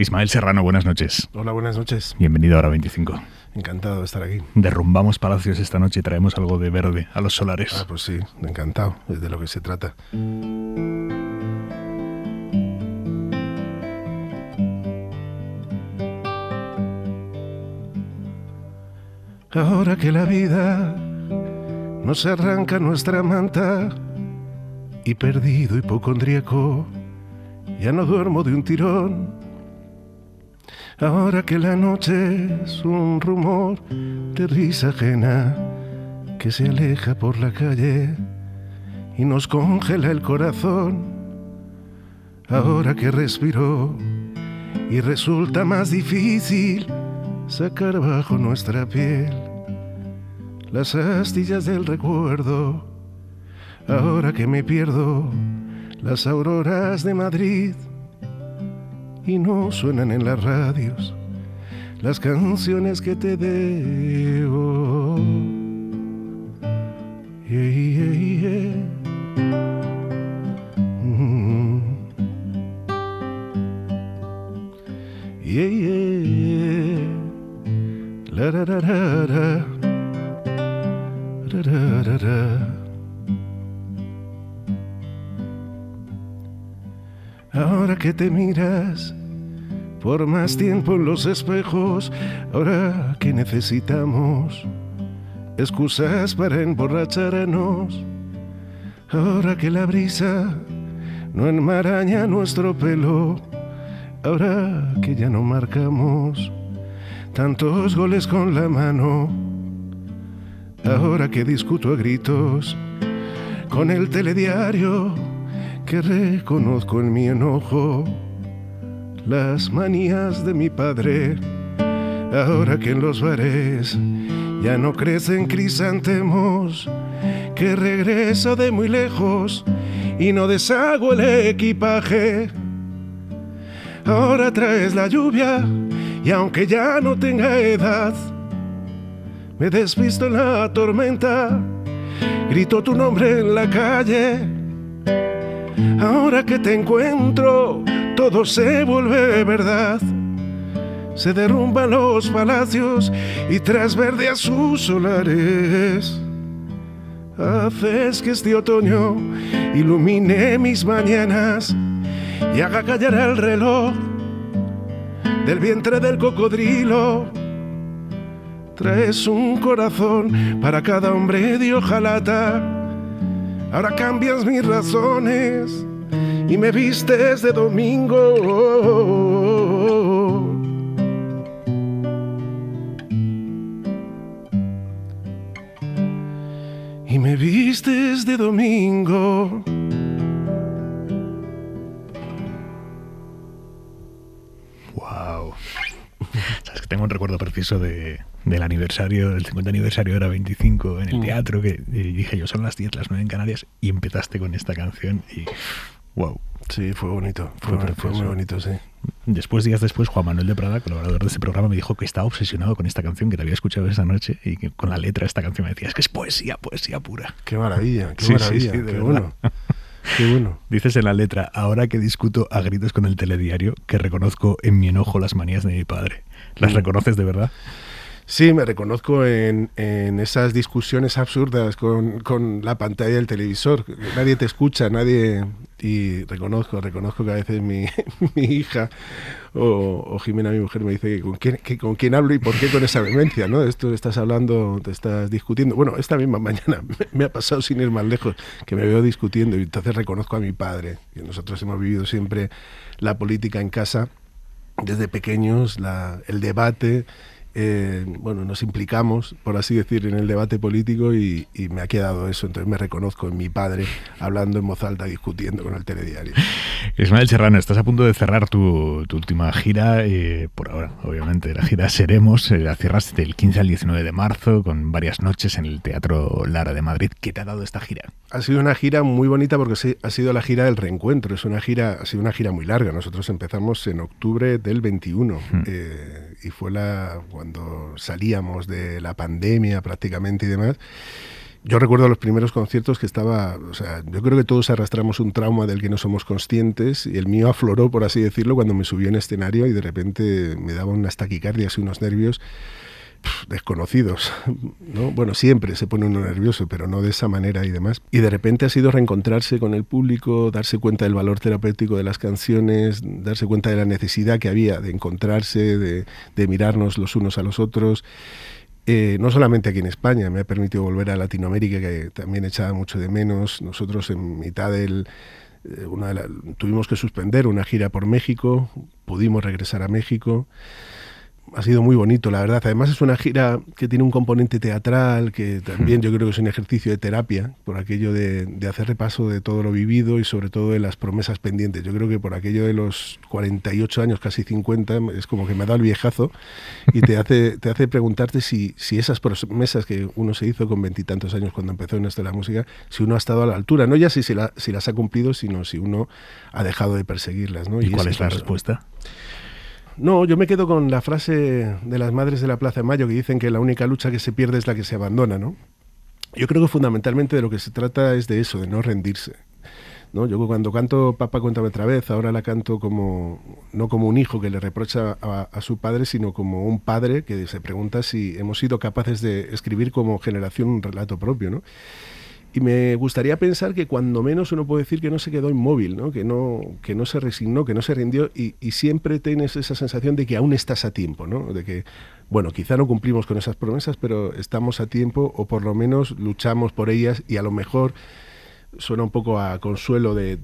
Ismael Serrano, buenas noches. Hola, buenas noches. Bienvenido a Hora 25. Encantado de estar aquí. Derrumbamos palacios esta noche y traemos algo de verde a los solares. Ah, pues sí, encantado, es de lo que se trata. Ahora que la vida nos arranca nuestra manta y perdido hipocondríaco, ya no duermo de un tirón. Ahora que la noche es un rumor de risa ajena que se aleja por la calle y nos congela el corazón. Ahora que respiro y resulta más difícil sacar bajo nuestra piel las astillas del recuerdo. Ahora que me pierdo las auroras de Madrid y no suenan en las radios las canciones que te debo. Yeah, yeah, yeah. Yeah, yeah. La ra ra ra ra. Ra ra ra ra. Ahora que te miras por más tiempo en los espejos, ahora que necesitamos excusas para emborracharnos, ahora que la brisa no enmaraña nuestro pelo, ahora que ya no marcamos tantos goles con la mano, ahora que discuto a gritos con el telediario, que reconozco en mi enojo las manías de mi padre, ahora que en los bares ya no crecen crisantemos, que regreso de muy lejos y no deshago el equipaje, ahora traes la lluvia y aunque ya no tenga edad, me despisto en la tormenta, grito tu nombre en la calle. Ahora que te encuentro, todo se vuelve verdad. Se derrumban los palacios y tras verdeas sus solares. Haces que este otoño ilumine mis mañanas y haga callar el reloj del vientre del cocodrilo. Traes un corazón para cada hombre de hojalata. Ahora cambias mis razones y me vistes de domingo. Y me vistes de domingo. Wow. Sabes que tengo un recuerdo preciso del aniversario, del 50 aniversario de Hora 25 en el teatro, que dije yo, son las 10, las 9 en Canarias, y empezaste con esta canción y wow. Sí, fue bonito, fue muy bonito, sí. Días después, Juan Manuel de Prada, colaborador de este programa, me dijo que estaba obsesionado con esta canción, que te había escuchado esa noche, y que con la letra de esta canción me decía, es que es poesía pura. Qué maravilla, sí, qué bueno. Qué bueno. Dices en la letra, ahora que discuto a gritos con el telediario, que reconozco en mi enojo las manías de mi padre. ¿Las reconoces de verdad? Sí, me reconozco en esas discusiones absurdas con la pantalla del televisor. Nadie te escucha, nadie... Y reconozco que a veces mi hija o Jimena, mi mujer, me dice que con quién hablo y por qué con esa vehemencia, ¿no? Esto estás hablando, te estás discutiendo. Bueno, esta misma mañana me ha pasado sin ir más lejos, que me veo discutiendo y entonces reconozco a mi padre. Y nosotros hemos vivido siempre la política en casa, desde pequeños, el debate. Bueno, nos implicamos, por así decir, en el debate político y me ha quedado eso. Entonces me reconozco en mi padre hablando en voz alta, discutiendo con el telediario. Ismael Serrano, estás a punto de cerrar tu última gira, por ahora, obviamente, la gira Seremos. La cierras del 15 al 19 de marzo con varias noches en el Teatro Lara de Madrid. ¿Qué te ha dado esta gira? Ha sido una gira muy bonita porque ha sido la gira del reencuentro. Ha sido una gira muy larga. Nosotros empezamos en octubre del 21 y fue cuando salíamos de la pandemia prácticamente y demás. Yo recuerdo los primeros conciertos que estaba, o sea, yo creo que todos arrastramos un trauma del que no somos conscientes, y el mío afloró, por así decirlo, cuando me subió en escenario y de repente me daban unas taquicardias y unos nervios desconocidos, ¿no? Bueno, siempre se pone uno nervioso, pero no de esa manera y demás. Y de repente ha sido reencontrarse con el público, darse cuenta del valor terapéutico de las canciones, darse cuenta de la necesidad que había de encontrarse, de mirarnos los unos a los otros. No solamente aquí en España, me ha permitido volver a Latinoamérica, que también echaba mucho de menos. Nosotros en mitad del... tuvimos que suspender una gira por México, pudimos regresar a México. Ha sido muy bonito, la verdad. Además es una gira que tiene un componente teatral, que también yo creo que es un ejercicio de terapia, por aquello de hacer repaso de todo lo vivido y sobre todo de las promesas pendientes. Yo creo que por aquello de los 48 años, casi 50, es como que me ha dado el viejazo y te hace preguntarte si esas promesas que uno se hizo con 20 y tantos años cuando empezó en esto de la música, si uno ha estado a la altura. No ya si las ha cumplido, sino si uno ha dejado de perseguirlas, ¿no? ¿Y cuál es la respuesta? No, yo me quedo con la frase de las madres de la Plaza de Mayo que dicen que la única lucha que se pierde es la que se abandona, ¿no? Yo creo que fundamentalmente de lo que se trata es de eso, de no rendirse, ¿no? Yo cuando canto Papá, cuéntame otra vez, ahora la canto no como un hijo que le reprocha a su padre, sino como un padre que se pregunta si hemos sido capaces de escribir como generación un relato propio, ¿no? Y me gustaría pensar que cuando menos uno puede decir que no se quedó inmóvil, ¿no? Que no se resignó, que no se rindió, y siempre tienes esa sensación de que aún estás a tiempo, ¿no? De que, bueno, quizá no cumplimos con esas promesas, pero estamos a tiempo, o por lo menos luchamos por ellas, y a lo mejor suena un poco a consuelo de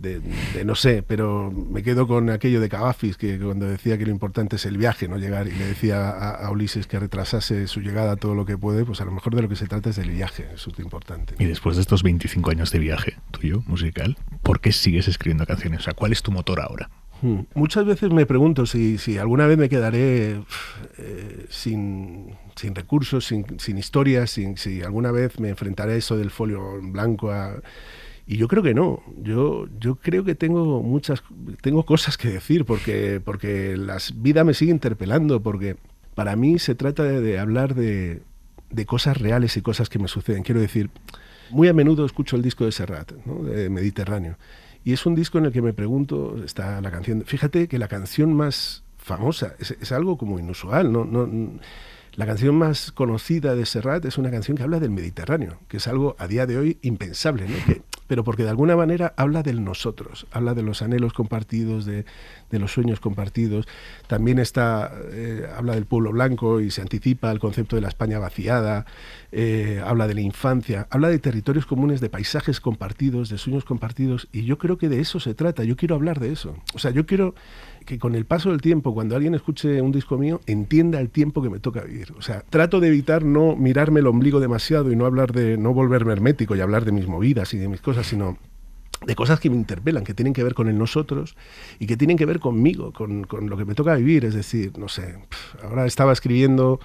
no sé, pero me quedo con aquello de Cavafis, que cuando decía que lo importante es el viaje, no llegar, y le decía a Ulises que retrasase su llegada todo lo que puede, pues a lo mejor de lo que se trata es del viaje, eso es lo importante. Y después de estos 25 años de viaje tuyo, musical, ¿por qué sigues escribiendo canciones? O sea, ¿cuál es tu motor ahora? Muchas veces me pregunto si alguna vez me quedaré sin recursos, sin historias, si alguna vez me enfrentaré a eso del folio en blanco y yo creo que no. Yo creo que tengo cosas que decir porque la vida me sigue interpelando, porque para mí se trata de hablar de cosas reales y cosas que me suceden. Quiero decir, muy a menudo escucho el disco de Serrat, ¿no? De Mediterráneo, y es un disco en el que me pregunto, está la canción, fíjate que la canción más famosa es algo como inusual, no. La canción más conocida de Serrat es una canción que habla del Mediterráneo, que es algo a día de hoy impensable, ¿no? Pero porque de alguna manera habla del nosotros, habla de los anhelos compartidos, de los sueños compartidos. También habla del pueblo blanco y se anticipa al concepto de la España vaciada, habla de la infancia, habla de territorios comunes, de paisajes compartidos, de sueños compartidos, y yo creo que de eso se trata. Yo quiero hablar de eso. O sea, yo quiero que con el paso del tiempo, cuando alguien escuche un disco mío, entienda el tiempo que me toca vivir. O sea, trato de evitar no mirarme el ombligo demasiado y no volverme hermético y hablar de mis movidas y de mis cosas, sino de cosas que me interpelan, que tienen que ver con el nosotros y que tienen que ver conmigo, con lo que me toca vivir. Es decir, no sé, ahora estaba escribiendo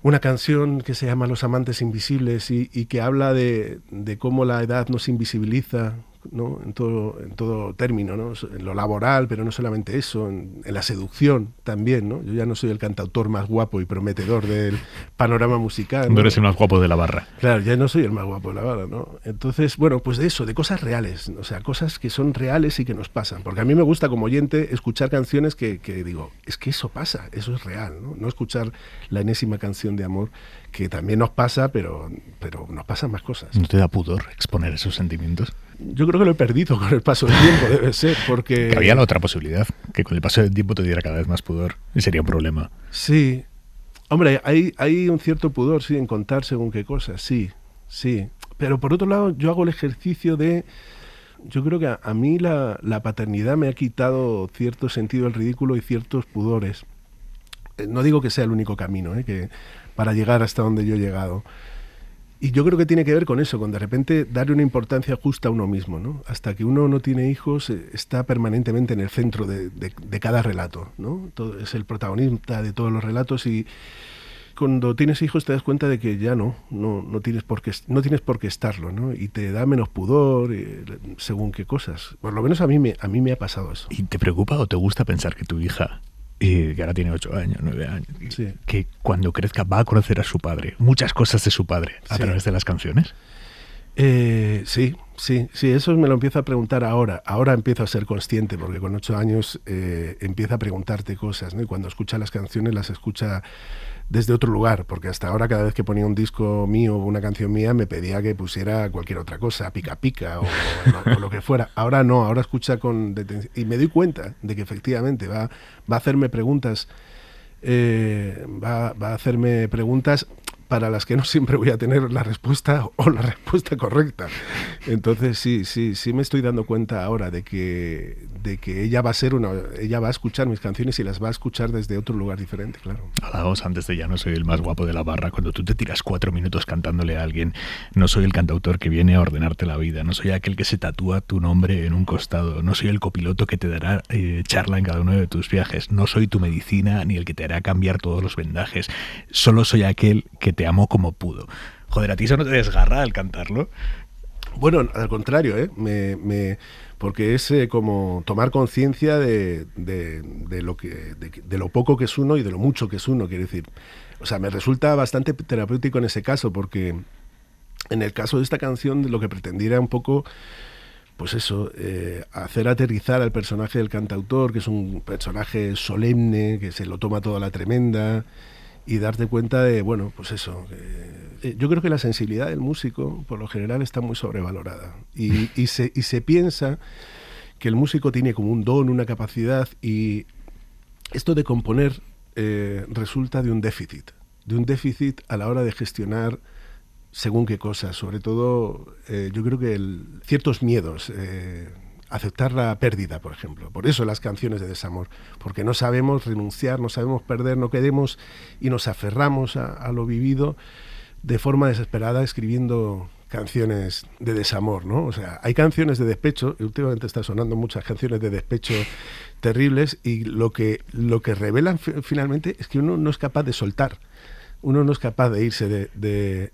una canción que se llama Los amantes invisibles y que habla de cómo la edad nos invisibiliza, ¿no? En todo término, ¿no? En lo laboral, pero no solamente eso, en la seducción también, ¿no? Yo ya no soy el cantautor más guapo y prometedor del panorama musical, ¿no? No eres el más guapo de la barra. Claro, ya no soy el más guapo de la barra, ¿no? Entonces, bueno, pues de eso, de cosas reales, o sea, cosas que son reales y que nos pasan. Porque a mí me gusta como oyente escuchar canciones que digo, es que eso pasa, eso es real, ¿no? No escuchar la enésima canción de amor, que también nos pasa, pero nos pasan más cosas. ¿No te da pudor exponer esos sentimientos? Yo creo que lo he perdido con el paso del tiempo, debe ser, porque... Que había la otra posibilidad, que con el paso del tiempo te diera cada vez más pudor, y sería un problema. Sí. Hombre, hay un cierto pudor, sí, en contar según qué cosas, sí. Pero por otro lado, yo hago el ejercicio de... Yo creo que a mí la paternidad me ha quitado cierto sentido del ridículo y ciertos pudores. No digo que sea el único camino, que para llegar hasta donde yo he llegado. Y yo creo que tiene que ver con eso, con de repente darle una importancia justa a uno mismo, ¿no? Hasta que uno no tiene hijos, está permanentemente en el centro de cada relato, ¿no? Es el protagonista de todos los relatos, y cuando tienes hijos te das cuenta de que ya no tienes por qué estarlo, ¿no? Y te da menos pudor, según qué cosas. Por lo menos a mí me ha pasado eso. ¿Y te preocupa o te gusta pensar que tu hija y que ahora tiene 8 años, 9 años, Sí. que cuando crezca va a conocer a su padre, muchas cosas de su padre, a través de las canciones. Sí, eso me lo empiezo a preguntar ahora. Ahora empiezo a ser consciente, porque con 8 años empieza a preguntarte cosas, ¿no? Y cuando escucha las canciones, las escucha desde otro lugar, porque hasta ahora cada vez que ponía un disco mío o una canción mía me pedía que pusiera cualquier otra cosa, pica pica o lo que fuera. Ahora no, ahora escucha con detención. Y me doy cuenta de que efectivamente va a hacerme preguntas, va a hacerme preguntas para las que no siempre voy a tener la respuesta o la respuesta correcta. Entonces sí me estoy dando cuenta ahora de que ella va a escuchar mis canciones y las va a escuchar desde otro lugar diferente, claro. Hablábamos antes de Ya no soy el más guapo de la barra. Cuando tú te tiras 4 minutos cantándole a alguien, no soy el cantautor que viene a ordenarte la vida, no soy aquel que se tatúa tu nombre en un costado, no soy el copiloto que te dará charla en cada uno de tus viajes, no soy tu medicina ni el que te hará cambiar todos los vendajes, solo soy aquel que te amó como pudo. Joder, ¿a ti eso no te desgarra al cantarlo? Bueno, al contrario, porque es como tomar conciencia de lo poco que es uno y de lo mucho que es uno, quiero decir. O sea, me resulta bastante terapéutico en ese caso, porque en el caso de esta canción lo que pretendía era un poco, pues eso, hacer aterrizar al personaje del cantautor, que es un personaje solemne, que se lo toma toda la tremenda, y darte cuenta de, bueno, pues eso. Yo creo que la sensibilidad del músico, por lo general, está muy sobrevalorada. Y se piensa que el músico tiene como un don, una capacidad, y esto de componer resulta de un déficit a la hora de gestionar según qué cosas. Sobre todo, yo creo que ciertos miedos, aceptar la pérdida, por ejemplo. Por eso las canciones de desamor, porque no sabemos renunciar, no sabemos perder, no queremos y nos aferramos a lo vivido de forma desesperada escribiendo canciones de desamor, ¿no? O sea, hay canciones de despecho, y últimamente está sonando muchas canciones de despecho terribles, y lo que revelan finalmente es que uno no es capaz de soltar, uno no es capaz de irse de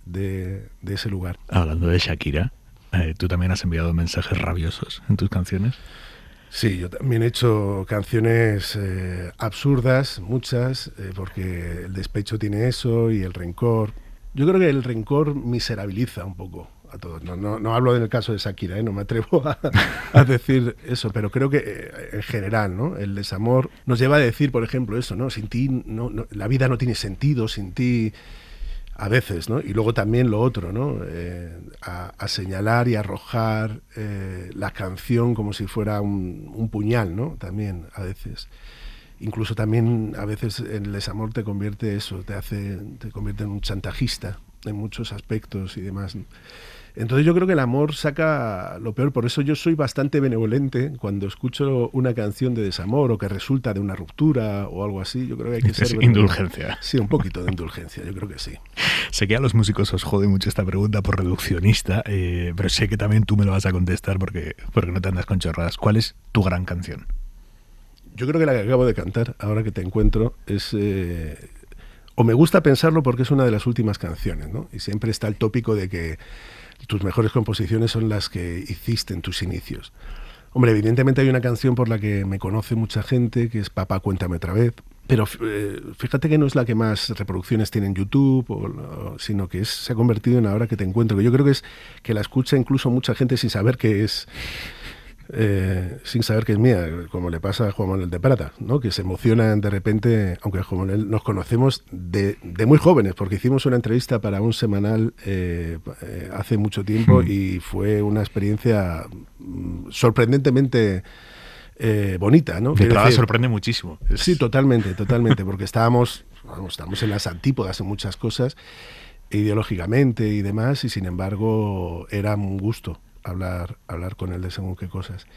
ese lugar. Hablando de Shakira, ¿tú también has enviado mensajes rabiosos en tus canciones? Sí, yo también he hecho canciones absurdas, muchas, porque el despecho tiene eso y el rencor. Yo creo que el rencor miserabiliza un poco a todos. No hablo del caso de Shakira, no me atrevo a decir eso, pero creo que en general, ¿no? El desamor nos lleva a decir, por ejemplo, eso, ¿no? Sin ti la vida no tiene sentido, sin ti... A veces, ¿no? Y luego también lo otro, ¿no? A señalar y arrojar la canción como si fuera un puñal, ¿no? También, a veces. Incluso también, a veces, el desamor te convierte en un chantajista en muchos aspectos y demás, ¿no? Entonces yo creo que el amor saca lo peor, por eso yo soy bastante benevolente cuando escucho una canción de desamor o que resulta de una ruptura o algo así. Yo creo que hay que ser indulgencia. Sí, un poquito de indulgencia, yo creo que sí. Sé que a los músicos os jode mucho esta pregunta por reduccionista, pero sé que también tú me lo vas a contestar porque no te andas con chorradas. ¿Cuál es tu gran canción? Yo creo que la que acabo de cantar, ahora que te encuentro, es... o me gusta pensarlo porque es una de las últimas canciones, ¿no? Y siempre está el tópico de que tus mejores composiciones son las que hiciste en tus inicios. Hombre, evidentemente hay una canción por la que me conoce mucha gente, que es Papá, cuéntame otra vez, pero fíjate que no es la que más reproducciones tiene en YouTube, sino que se ha convertido en Ahora que te encuentro, que yo creo que es que la escucha incluso mucha gente sin saber que es mía, como le pasa a Juan Manuel de Prada, ¿no? Que se emocionan de repente, aunque Juan Manuel nos conocemos de muy jóvenes, porque hicimos una entrevista para un semanal hace mucho tiempo y fue una experiencia sorprendentemente bonita, ¿no? De Prada sorprende muchísimo. Sí, totalmente, porque estamos en las antípodas en muchas cosas, ideológicamente y demás, y sin embargo era un gusto hablar con él de según qué cosas.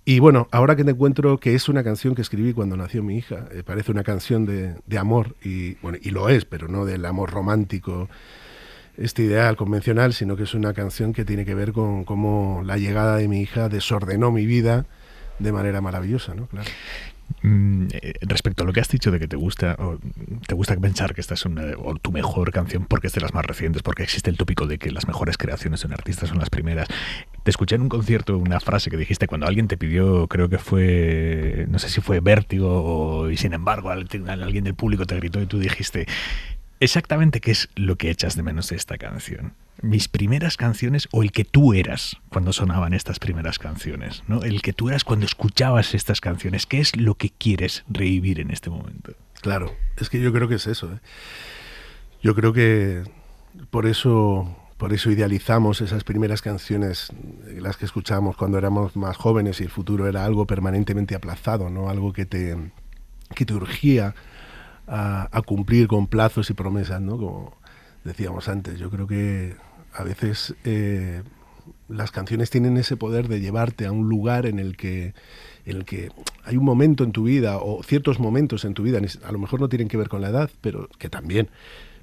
Y bueno, Ahora que te encuentro, que es una canción que escribí cuando nació mi hija, parece una canción de amor, y bueno, y lo es, pero no del amor romántico, este ideal convencional, sino que es una canción que tiene que ver con cómo la llegada de mi hija desordenó mi vida de manera maravillosa, ¿no? Claro. Respecto a lo que has dicho de que te gusta pensar que esta es o tu mejor canción porque es de las más recientes, porque existe el tópico de que las mejores creaciones de un artista son las primeras. Te escuché en un concierto una frase que dijiste cuando alguien te pidió, creo que fue, no sé si fue Vértigo y sin embargo alguien del público te gritó y tú dijiste exactamente qué es lo que echas de menos de esta canción. Mis primeras canciones o el que tú eras cuando sonaban estas primeras canciones, ¿no? El que tú eras cuando escuchabas estas canciones. ¿Qué es lo que quieres revivir en este momento? Claro, es que yo creo que es eso, ¿eh? Yo creo que por eso idealizamos esas primeras canciones, las que escuchábamos cuando éramos más jóvenes y el futuro era algo permanentemente aplazado, ¿no? Algo que te urgía a cumplir con plazos y promesas, ¿no? Como decíamos antes, yo creo que a veces las canciones tienen ese poder de llevarte a un lugar en el que hay un momento en tu vida o ciertos momentos en tu vida, a lo mejor no tienen que ver con la edad, pero que también.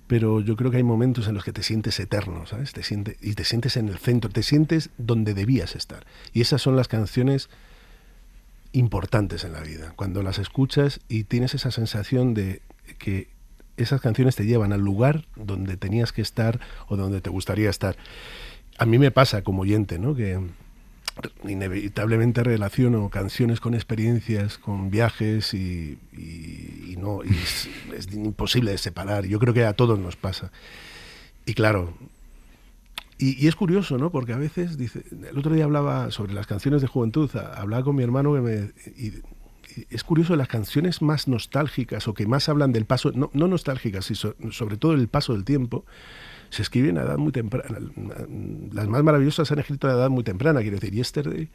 Pero yo creo que hay momentos en los que te sientes eterno, ¿sabes? Te sientes en el centro, te sientes donde debías estar. Y esas son las canciones importantes en la vida, cuando las escuchas y tienes esa sensación de que esas canciones te llevan al lugar donde tenías que estar o donde te gustaría estar. A mí me pasa como oyente, ¿no? Que inevitablemente relaciono canciones con experiencias, con viajes y es imposible de separar. Yo creo que a todos nos pasa. Y claro, y es curioso, ¿no? Porque a veces, el otro día hablaba sobre las canciones de juventud, hablaba con mi hermano y es curioso, las canciones más nostálgicas o que más hablan del paso, no nostálgicas, sino sobre todo el paso del tiempo, se escriben a edad muy temprana. Las más maravillosas se han escrito a edad muy temprana, quiero decir. Yesterday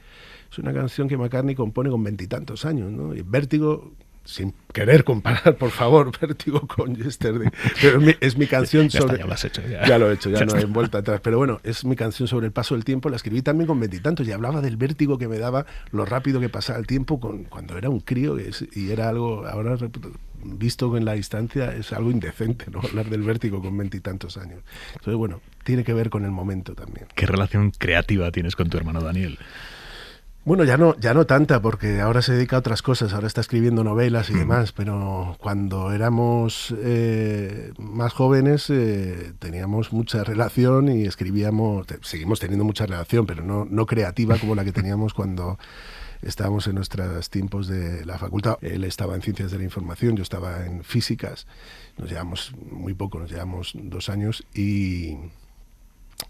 es una canción que McCartney compone con 20 y tantos años, ¿no? Y Vértigo, sin querer comparar, por favor, Vértigo con Yesterday, pero es mi canción sobre... Ya lo has hecho, ya. Ya lo he hecho, ya no hay vuelta atrás. Pero bueno, es mi canción sobre el paso del tiempo, la escribí también con 20 y tantos y hablaba del vértigo que me daba lo rápido que pasaba el tiempo cuando era un crío y era algo, ahora visto en la distancia, es algo indecente, ¿no? Hablar del vértigo con 20 y tantos años. Entonces, bueno, tiene que ver con el momento también. ¿Qué relación creativa tienes con tu hermano Daniel? Bueno, ya no tanta, porque ahora se dedica a otras cosas, ahora está escribiendo novelas y demás, pero cuando éramos más jóvenes teníamos mucha relación y seguimos teniendo mucha relación, pero no creativa como la que teníamos cuando estábamos en nuestros tiempos de la facultad. Él estaba en Ciencias de la Información, yo estaba en Físicas, nos llevamos muy poco, nos llevamos 2 años y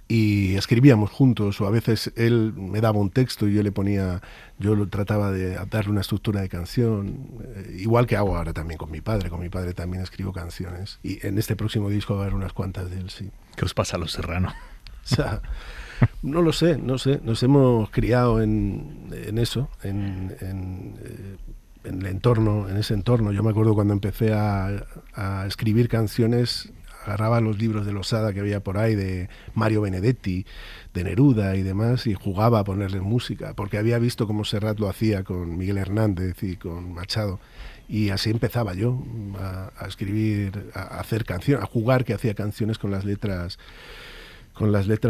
escribíamos juntos, o a veces él me daba un texto y yo lo trataba de darle una estructura de canción, igual que hago ahora también con mi padre también escribo canciones, y en este próximo disco va a haber unas cuantas de él, sí. ¿Qué os pasa a los Serrano? O sea, no lo sé, nos hemos criado en eso, en el entorno, en ese entorno. Yo me acuerdo cuando empecé a escribir canciones, agarraba los libros de Losada que había por ahí, de Mario Benedetti, de Neruda y demás, y jugaba a ponerle música, porque había visto cómo Serrat lo hacía con Miguel Hernández y con Machado, y así empezaba yo a escribir, a hacer canciones, a jugar que hacía canciones con las letras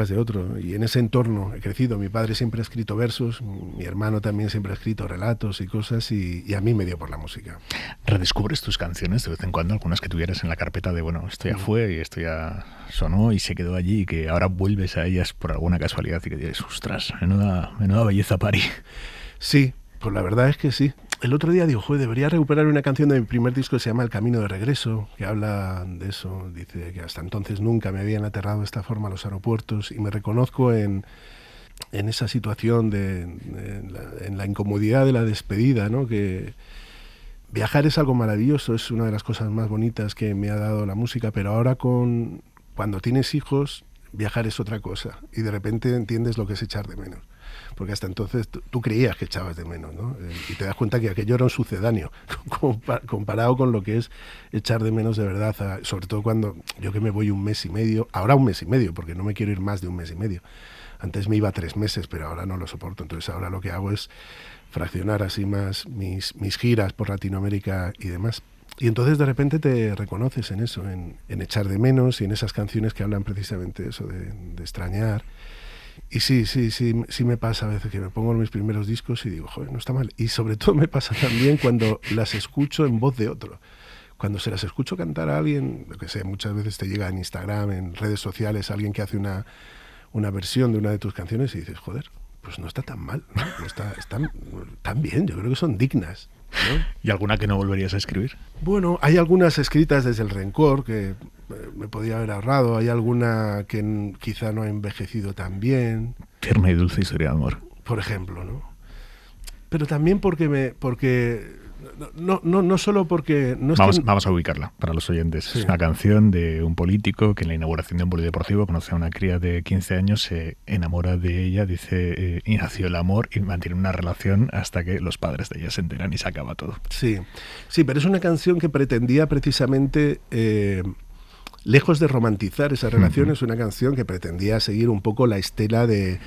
de otro, y en ese entorno he crecido. Mi padre siempre ha escrito versos, mi hermano también siempre ha escrito relatos y cosas, y a mí me dio por la música. ¿Redescubres tus canciones de vez en cuando, algunas que tuvieras en la carpeta de, bueno, esto ya fue y esto ya sonó y se quedó allí, y que ahora vuelves a ellas por alguna casualidad y que dices, ostras, menuda belleza pari? Sí, pues la verdad es que sí. El otro día digo, joder, debería recuperar una canción de mi primer disco que se llama El Camino de Regreso, que habla de eso. Dice que hasta entonces nunca me habían aterrado de esta forma los aeropuertos, y me reconozco en esa situación en la incomodidad de la despedida, ¿no? Que viajar es algo maravilloso, es una de las cosas más bonitas que me ha dado la música, pero ahora cuando tienes hijos, viajar es otra cosa, y de repente entiendes lo que es echar de menos. Porque hasta entonces tú creías que echabas de menos, ¿no? Y te das cuenta que aquello era un sucedáneo comparado con lo que es echar de menos de verdad, sobre todo cuando yo que me voy 1 mes y medio, ahora 1 mes y medio, porque no me quiero ir más de 1 mes y medio. Antes me iba 3 meses, pero ahora no lo soporto. Entonces ahora lo que hago es fraccionar así más mis giras por Latinoamérica y demás. Y entonces de repente te reconoces en eso, en echar de menos, y en esas canciones que hablan precisamente de eso, de extrañar. Y sí me pasa a veces que me pongo en mis primeros discos y digo, joder, no está mal. Y sobre todo me pasa también cuando las escucho en voz de otro. Cuando se las escucho cantar a alguien, lo que sé, muchas veces te llega en Instagram, en redes sociales, alguien que hace una versión de una de tus canciones y dices, joder, pues no está tan mal, ¿no? Están bien, yo creo que son dignas, ¿no? ¿Y alguna que no volverías a escribir? Bueno, hay algunas escritas desde el rencor que me podía haber ahorrado, hay alguna que quizá no ha envejecido tan bien. Tierna y dulce historia de amor. Por ejemplo, ¿no? Pero también no solo porque... No es vamos a ubicarla para los oyentes. Sí. Es una canción de un político que en la inauguración de un polideportivo conoce a una cría de 15 años, se enamora de ella, dice, y nació el amor, y mantiene una relación hasta que los padres de ella se enteran y se acaba todo. Sí, pero es una canción que pretendía precisamente... lejos de romantizar esa relación, es una canción que pretendía seguir un poco la estela de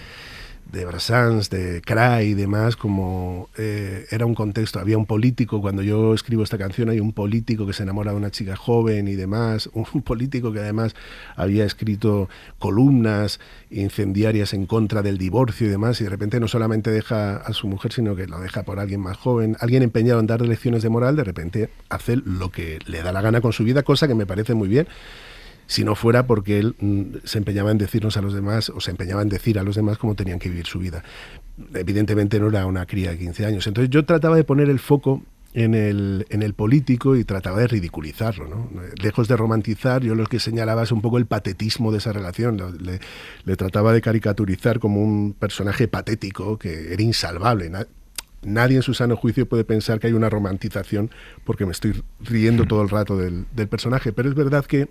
Brassens, de Cray y demás, como era un contexto, había un político, cuando yo escribo esta canción hay un político que se enamora de una chica joven y demás, un político que además había escrito columnas incendiarias en contra del divorcio y demás, y de repente no solamente deja a su mujer, sino que lo deja por alguien más joven, alguien empeñado en dar lecciones de moral, de repente hace lo que le da la gana con su vida, cosa que me parece muy bien, si no fuera porque él se empeñaba en decirnos a los demás, o se empeñaba en decir a los demás cómo tenían que vivir su vida. Evidentemente no era una cría de 15 años. Entonces yo trataba de poner el foco en el político y trataba de ridiculizarlo, ¿no? Lejos de romantizar, yo lo que señalaba es un poco el patetismo de esa relación. Le trataba de caricaturizar como un personaje patético que era insalvable. Nadie en su sano juicio puede pensar que hay una romantización porque me estoy riendo todo el rato del personaje. Pero es verdad que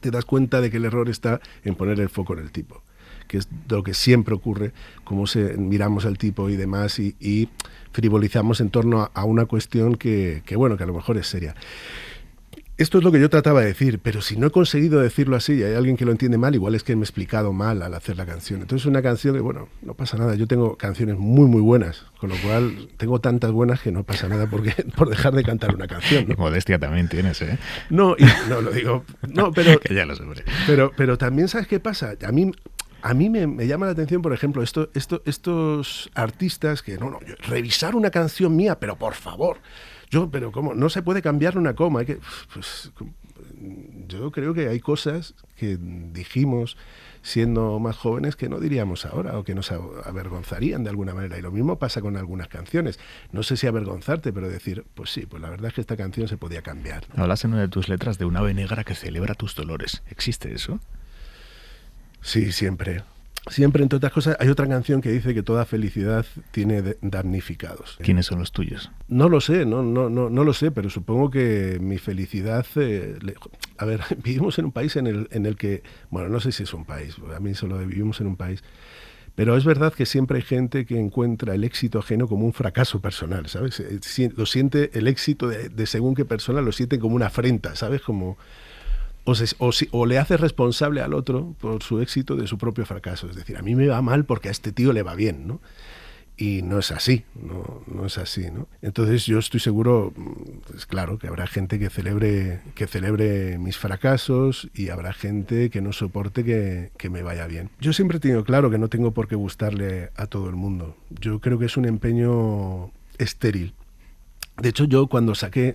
te das cuenta de que el error está en poner el foco en el tipo, que es lo que siempre ocurre, como miramos al tipo y demás y frivolizamos en torno a una cuestión que a lo mejor es seria. Esto es lo que yo trataba de decir, pero si no he conseguido decirlo así y hay alguien que lo entiende mal, igual es que me he explicado mal al hacer la canción. Entonces es una canción que, no pasa nada. Yo tengo canciones muy, muy buenas, con lo cual tengo tantas buenas que no pasa nada por dejar de cantar una canción, ¿no? Y modestia también tienes, ¿eh? No lo digo... No, pero... que ya lo sé, hombre. Pero también, ¿sabes qué pasa? A mí me llama la atención, por ejemplo, estos artistas que, revisar una canción mía, pero por favor... pero ¿cómo? No se puede cambiar una coma. Yo creo que hay cosas que dijimos siendo más jóvenes que no diríamos ahora o que nos avergonzarían de alguna manera. Y lo mismo pasa con algunas canciones. No sé si avergonzarte, pero decir, pues sí, pues la verdad es que esta canción se podía cambiar, ¿no? Hablas en una de tus letras de una ave negra que celebra tus dolores. ¿Existe eso? Sí, siempre. Siempre, entre otras cosas, hay otra canción que dice que toda felicidad tiene damnificados. ¿Quiénes son los tuyos? No lo sé, no lo sé, pero supongo que mi felicidad... A ver, vivimos en un país en el que... Bueno, no sé si es un país, a mí solo vivimos en un país, pero es verdad que siempre hay gente que encuentra el éxito ajeno como un fracaso personal, ¿sabes? Lo siente, el éxito de según qué persona lo siente como una afrenta, ¿sabes? Como... O le hace responsable al otro por su éxito de su propio fracaso. Es decir, a mí me va mal porque a este tío le va bien, ¿no? Y no es así, no es así, ¿no? Entonces yo estoy seguro, pues claro, que habrá gente que celebre mis fracasos y habrá gente que no soporte que me vaya bien. Yo siempre he tenido claro que no tengo por qué gustarle a todo el mundo. Yo creo que es un empeño estéril. De hecho, yo cuando saqué...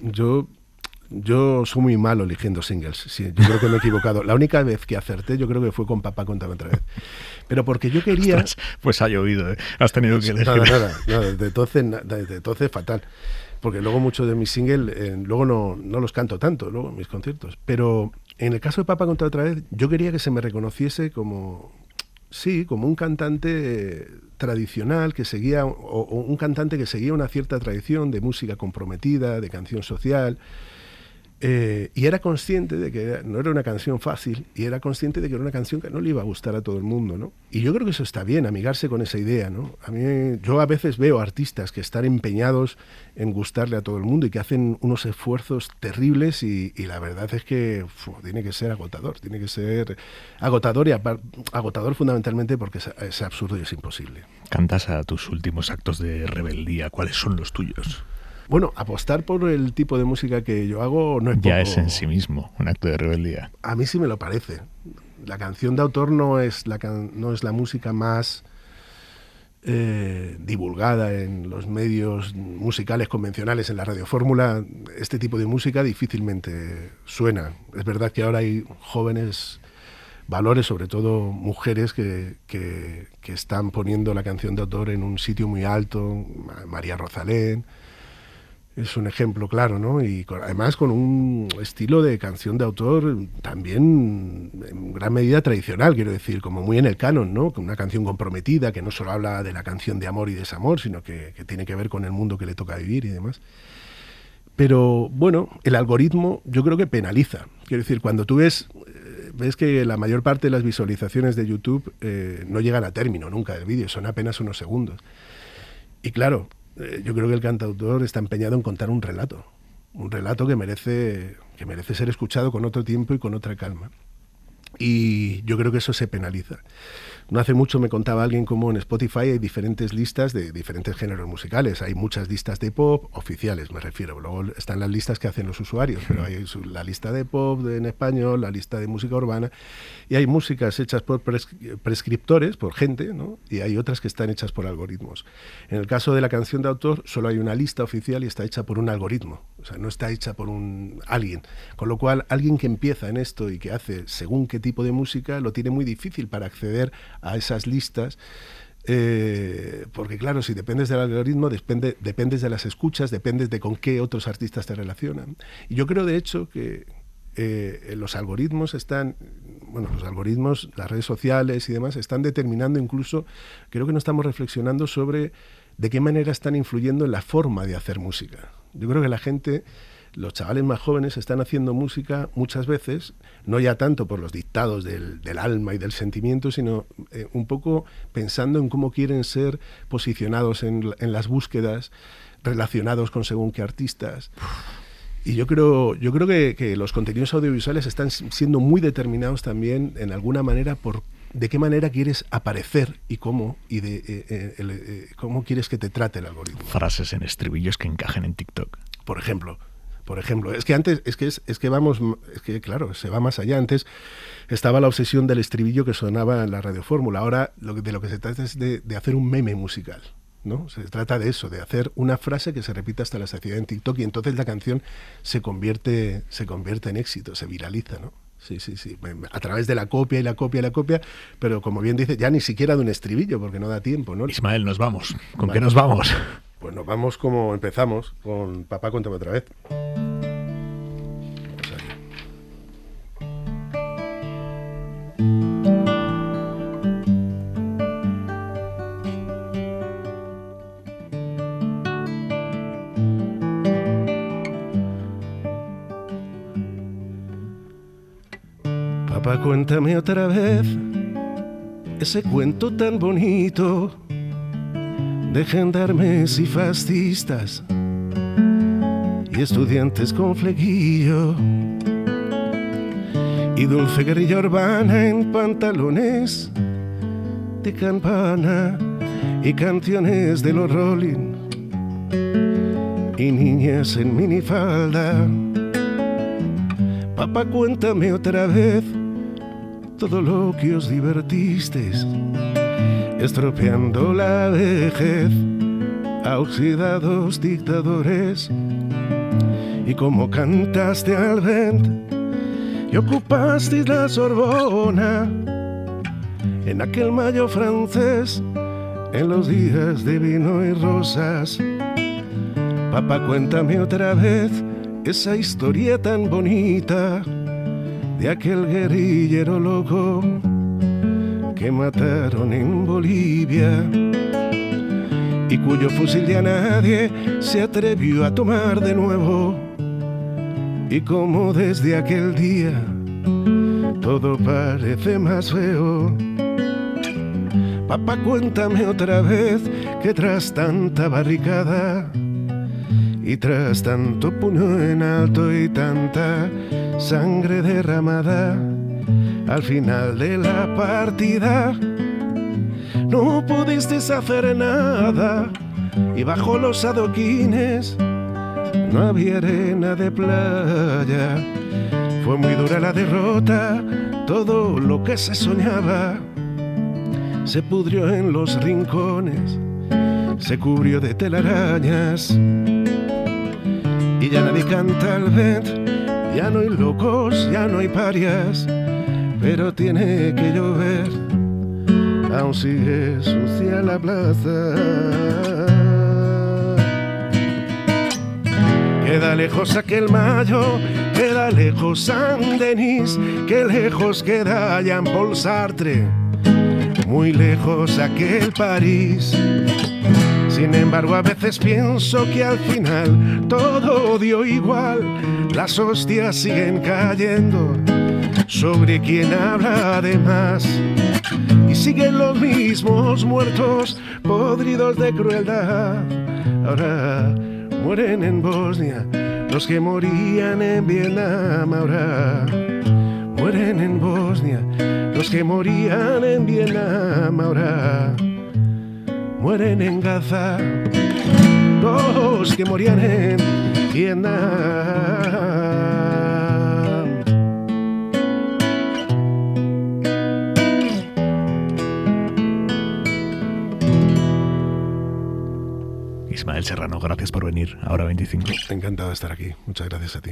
Yo soy muy malo eligiendo singles, sí, yo creo que me he equivocado. La única vez que acerté yo creo que fue con Papá Contra Otra Vez. Pero porque yo quería... Ostras, pues ha llovido, ¿eh? Has tenido que elegir. Nada, desde entonces fatal. Porque luego muchos de mis singles, luego no los canto tanto, luego en mis conciertos. Pero en el caso de Papá Contra Otra Vez, yo quería que se me reconociese como un cantante tradicional que seguía, o un cantante que seguía una cierta tradición de música comprometida, de canción social... y era consciente de que no era una canción fácil y era consciente de que era una canción que no le iba a gustar a todo el mundo, ¿no? Y yo creo que eso está bien, amigarse con esa idea, ¿no? Yo a veces veo artistas que están empeñados en gustarle a todo el mundo y que hacen unos esfuerzos terribles y la verdad es que tiene que ser agotador y agotador fundamentalmente porque es absurdo y es imposible. Cantas a tus últimos actos de rebeldía. ¿Cuáles son los tuyos? Bueno, apostar por el tipo de música que yo hago no es poco. Ya es en sí mismo un acto de rebeldía. A mí sí me lo parece. la canción de autor no es la música más divulgada en los medios musicales convencionales, en la radiofórmula. Este tipo de música difícilmente suena. Es verdad que ahora hay jóvenes valores, sobre todo mujeres, que están poniendo la canción de autor en un sitio muy alto. María Rosalén es un ejemplo claro, ¿no? Y además con un estilo de canción de autor también en gran medida tradicional, quiero decir, como muy en el canon, ¿no? Con una canción comprometida que no solo habla de la canción de amor y desamor, sino que tiene que ver con el mundo que le toca vivir y demás. Pero bueno, el algoritmo yo creo que penaliza. Quiero decir, cuando tú ves que la mayor parte de las visualizaciones de YouTube no llegan a término nunca del vídeo, son apenas unos segundos. Y claro, yo creo que el cantautor está empeñado en contar un relato que merece ser escuchado con otro tiempo y con otra calma. Y yo creo que eso se penaliza. No hace mucho me contaba alguien cómo en Spotify hay diferentes listas de diferentes géneros musicales. Hay muchas listas de pop, oficiales me refiero. Luego están las listas que hacen los usuarios, pero hay la lista de pop en español, la lista de música urbana, y hay músicas hechas por prescriptores, por gente, ¿no? Y hay otras que están hechas por algoritmos. En el caso de la canción de autor, solo hay una lista oficial y está hecha por un algoritmo. O sea, no está hecha por alguien. Con lo cual, alguien que empieza en esto y que hace según qué tipo de música, lo tiene muy difícil para acceder a esas listas, porque claro, si dependes del algoritmo, dependes de las escuchas, dependes de con qué otros artistas te relacionan. Y yo creo, de hecho, que los algoritmos las redes sociales y demás, están determinando incluso, creo que no estamos reflexionando sobre de qué manera están influyendo en la forma de hacer música. Yo creo que la gente, los chavales más jóvenes, están haciendo música muchas veces, no ya tanto por los dictados del alma y del sentimiento, sino un poco pensando en cómo quieren ser posicionados en las búsquedas, relacionados con según qué artistas. Y yo creo que los contenidos audiovisuales están siendo muy determinados también, en alguna manera, por de qué manera quieres aparecer y cómo, y cómo quieres que te trate el algoritmo. Frases en estribillos que encajen en TikTok. Por ejemplo, es que antes, claro, se va más allá. Antes estaba la obsesión del estribillo que sonaba en la radiofórmula. Ahora de lo que se trata es de hacer un meme musical, ¿no? Se trata de eso, de hacer una frase que se repita hasta la saciedad en TikTok, y entonces la canción se convierte en éxito, se viraliza, ¿no? Sí, a través de la copia, pero como bien dice, ya ni siquiera de un estribillo, porque no da tiempo, ¿no? Ismael, nos vamos. ¿Con qué nos vamos? Pues nos vamos como empezamos, con Papá, cuéntame otra vez. Papá, cuéntame otra vez ese cuento tan bonito de gendarmes y fascistas y estudiantes con flequillo y dulce guerrilla urbana en pantalones de campana y canciones de los Rolling y niñas en minifalda. Papá, cuéntame otra vez todo lo que os divertisteis, estropeando la vejez a oxidados dictadores, y cómo cantaste al vent y ocupasteis la Sorbona en aquel mayo francés, en los días de vino y rosas. Papá, cuéntame otra vez esa historia tan bonita de aquel guerrillero loco que mataron en Bolivia y cuyo fusil ya nadie se atrevió a tomar de nuevo, y como desde aquel día todo parece más feo. Papá, cuéntame otra vez que tras tanta barricada y tras tanto puño en alto y tanta sangre derramada, al final de la partida no pudiste hacer nada, y bajo los adoquines no había arena de playa. Fue muy dura la derrota, todo lo que se soñaba se pudrió en los rincones, se cubrió de telarañas y ya nadie canta al vent, ya no hay locos, ya no hay parias, pero tiene que llover, aún sigue sucia la plaza. Queda lejos aquel mayo, queda lejos Saint-Denis, que lejos queda Jean-Paul Sartre, muy lejos aquel París. Sin embargo, a veces pienso que al final todo dio igual, las hostias siguen cayendo sobre quien habla de más, y siguen los mismos muertos podridos de crueldad. Ahora mueren en Bosnia los que morían en Vietnam. Ahora mueren en Bosnia los que morían en Vietnam. Ahora mueren en Gaza los que morían en Vietnam. Ismael Serrano, gracias por venir. Ahora 25. Encantado de estar aquí. Muchas gracias a ti.